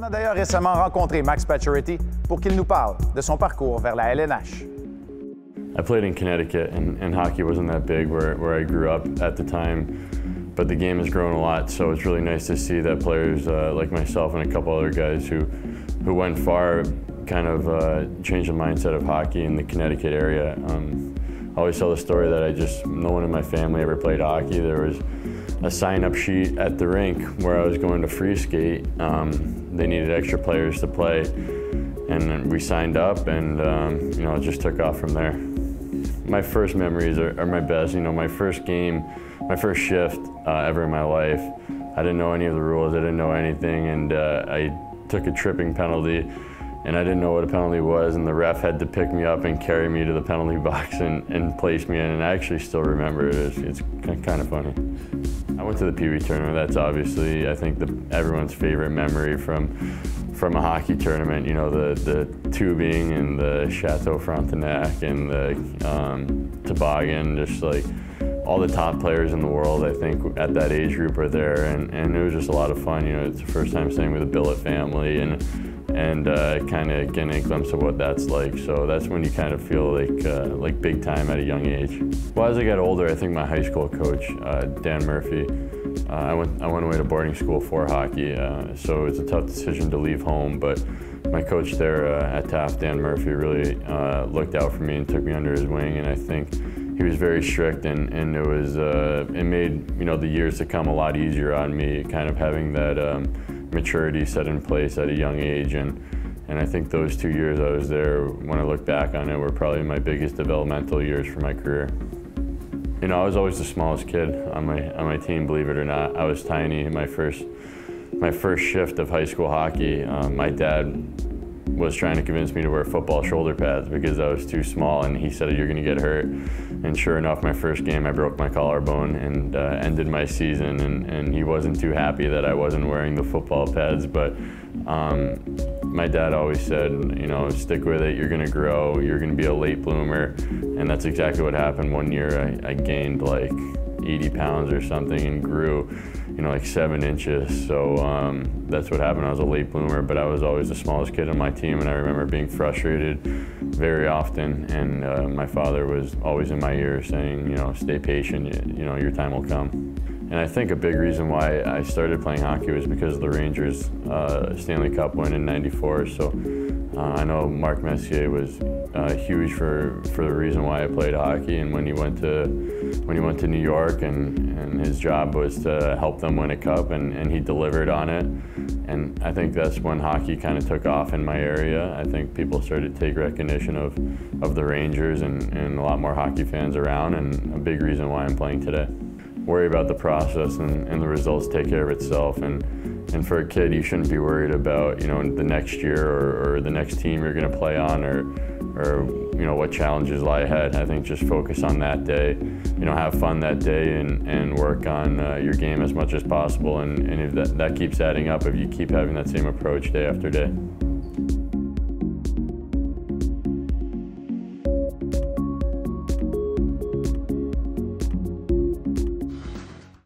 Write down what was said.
On a d'ailleurs récemment rencontré Max Pacioretty pour qu'il nous parle de son parcours vers la LNH. I played in Connecticut, and hockey wasn't that big where I grew up at the time, but the game has grown a lot, so it's really nice to see that players like myself and a couple other guys who went far kind of changed the mindset of hockey in the Connecticut area. I always tell the story that no one in my family ever played hockey. There was a sign-up sheet at the rink where I was going to free skate. They needed extra players to play, and we signed up, and you know, it just took off from there. My first memories are my best. You know, my first game, my first shift ever in my life. I didn't know any of the rules. I didn't know anything, and I took a tripping penalty, and I didn't know what a penalty was, and the ref had to pick me up and carry me to the penalty box and place me in, and I actually still remember it. It's kind of funny. I went to the Pee Wee tournament. That's obviously, I think, everyone's favorite memory from a hockey tournament. You know, the tubing and the Chateau Frontenac and the toboggan, just like all the top players in the world, I think, at that age group are there, and it was just a lot of fun. You know, it's the first time staying with the Billet family and kind of getting a glimpse of what that's like. So that's when you kind of feel like big time at a young age. Well, as I got older, I think my high school coach, Dan Murphy, I went away to boarding school for hockey, so it's a tough decision to leave home, but my coach there at Taft, Dan Murphy, really looked out for me and took me under his wing, and I think he was very strict, and it made, you know, the years to come a lot easier on me, kind of having that maturity set in place at a young age, and I think those 2 years I was there, when I look back on it, were probably my biggest developmental years for my career. You know, I was always the smallest kid on my team, believe it or not. I was tiny. My first shift of high school hockey, my dad was trying to convince me to wear football shoulder pads because I was too small, and he said, "You're going to get hurt." And sure enough, my first game, I broke my collarbone and ended my season, and he wasn't too happy that I wasn't wearing the football pads, but my dad always said, you know, stick with it, you're going to grow, you're going to be a late bloomer, and that's exactly what happened. One year I gained like 80 pounds or something and grew, you know, like 7 inches. So that's what happened. I was a late bloomer, but I was always the smallest kid on my team, and I remember being frustrated very often, and my father was always in my ear saying, you know, stay patient, you know, your time will come. And I think a big reason why I started playing hockey was because of the Rangers Stanley Cup win in '94. So I know Mark Messier was huge for the reason why I played hockey, and when he went to New York, and his job was to help them win a cup, and he delivered on it. And I think that's when hockey kind of took off in my area. I think people started to take recognition of the Rangers, and a lot more hockey fans around, and a big reason why I'm playing today. Worry about the process, and the results take care of itself. And for a kid, you shouldn't be worried about, you know, the next year or the next team you're going to play on, or you know, what challenges lie ahead. I think just focus on that day, you know, have fun that day, and work on your game as much as possible. And if that keeps adding up, if you keep having that same approach day after day.